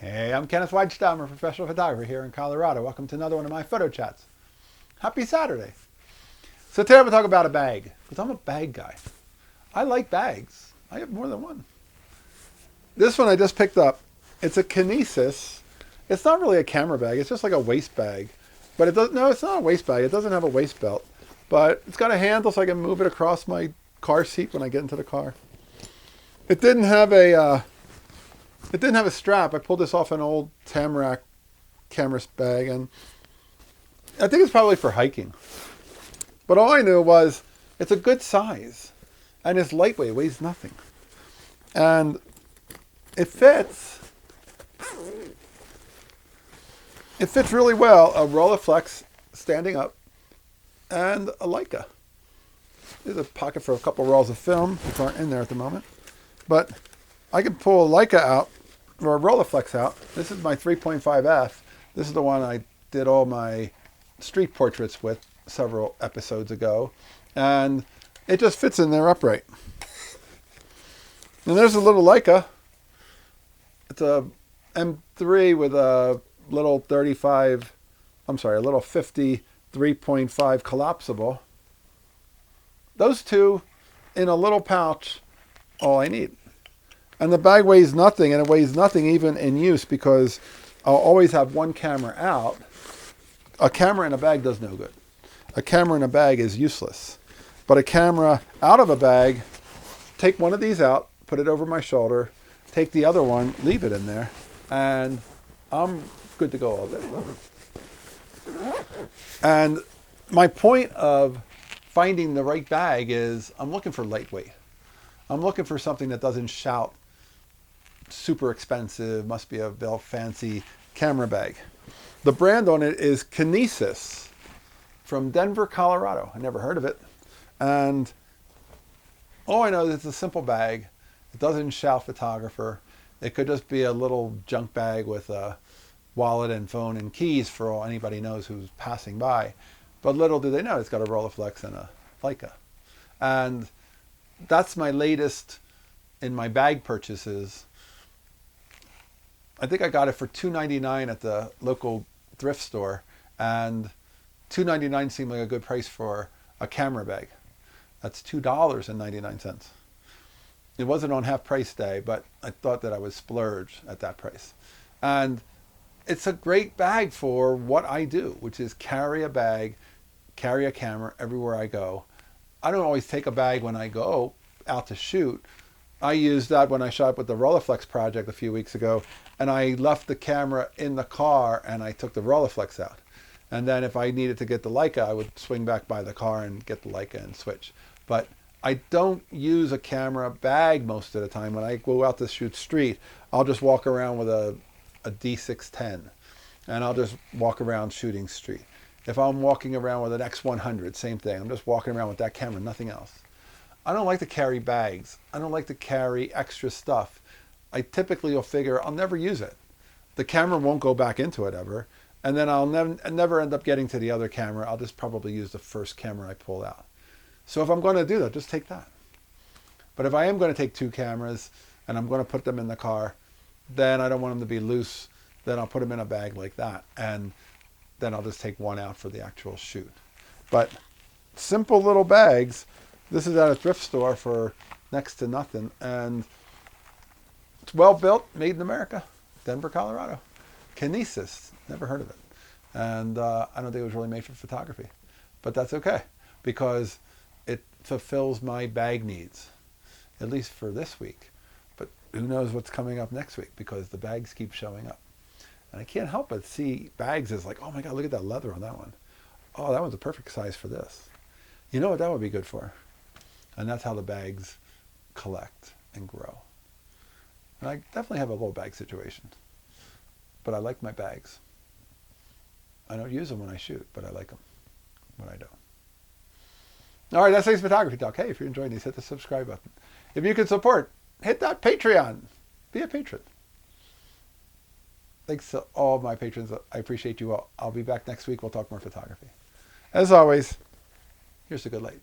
Hey, I'm Kenneth Wajda. I'm a professional photographer here in Colorado. Welcome to another one of my photo chats. Happy Saturday. So today I'm going to talk about a bag, because I'm a bag guy. I like bags. I have more than one. This one I just picked up. It's a Kinesis. It's not really a camera bag. It's just like a waist bag. But it's not a waist bag. It doesn't have a waist belt. But it's got a handle so I can move it across my car seat when I get into the car. It didn't have a strap. I pulled this off an old Tamarack camera bag, and I think it's probably for hiking. But all I knew was it's a good size, and it's lightweight. It weighs nothing, and it fits. It fits really well. A Rolleiflex standing up, and a Leica. There's a pocket for a couple rolls of film, which aren't in there at the moment, but I can pull a Leica out, or a Rolleiflex out. This is my 3.5F. This is the one I did all my street portraits with several episodes ago. And it just fits in there upright. And there's a little Leica. It's a M3 with a little 50 3.5 collapsible. Those two in a little pouch, all I need. And the bag weighs nothing, and it weighs nothing even in use because I'll always have one camera out. A camera in a bag does no good. A camera in a bag is useless. But a camera out of a bag, take one of these out, put it over my shoulder, take the other one, leave it in there, and I'm good to go all day. And my point of finding the right bag is I'm looking for lightweight. I'm looking for something that doesn't shout super expensive, must be a real fancy camera bag. The brand on it is Kinesis from Denver, Colorado. I never heard of it. And all I know is it's a simple bag. It doesn't shout photographer. It could just be a little junk bag with a wallet and phone and keys for all anybody knows who's passing by. But little do they know it's got a Rolleiflex and a Leica. And that's my latest in my bag purchases. I think I got it for $2.99 at the local thrift store, and $2.99 seemed like a good price for a camera bag. That's $2.99. It wasn't on half price day, but I thought that I would splurge at that price. And it's a great bag for what I do, which is carry a bag, carry a camera everywhere I go. I don't always take a bag when I go out to shoot. I used that when I shot with the Rolleiflex project a few weeks ago, and I left the camera in the car and I took the Rolleiflex out. And then if I needed to get the Leica, I would swing back by the car and get the Leica and switch. But I don't use a camera bag most of the time. When I go out to shoot street, I'll just walk around with a D610, and I'll just walk around shooting street. If I'm walking around with an X100, same thing. I'm just walking around with that camera, nothing else. I don't like to carry bags. I don't like to carry extra stuff. I typically will figure I'll never use it. The camera won't go back into it ever. And then I'll never end up getting to the other camera. I'll just probably use the first camera I pull out. So if I'm going to do that, just take that. But if I am going to take two cameras and I'm going to put them in the car, then I don't want them to be loose. Then I'll put them in a bag like that. And then I'll just take one out for the actual shoot. But simple little bags. This is at a thrift store for next to nothing. And it's well built, made in America, Denver, Colorado. Kinesis, never heard of it. And I don't think it was really made for photography. But that's okay, because it fulfills my bag needs, at least for this week. But who knows what's coming up next week, because the bags keep showing up. And I can't help but see bags as like, oh my God, look at that leather on that one. Oh, that one's a perfect size for this. You know what that would be good for? And that's how the bags collect and grow. And I definitely have a little bag situation. But I like my bags. I don't use them when I shoot, but I like them when I don't. All right, that's today's photography talk. Hey, if you're enjoying these, hit the subscribe button. If you can support, hit that Patreon. Be a patron. Thanks to all of my patrons. I appreciate you all. I'll be back next week. We'll talk more photography. As always, here's the good light.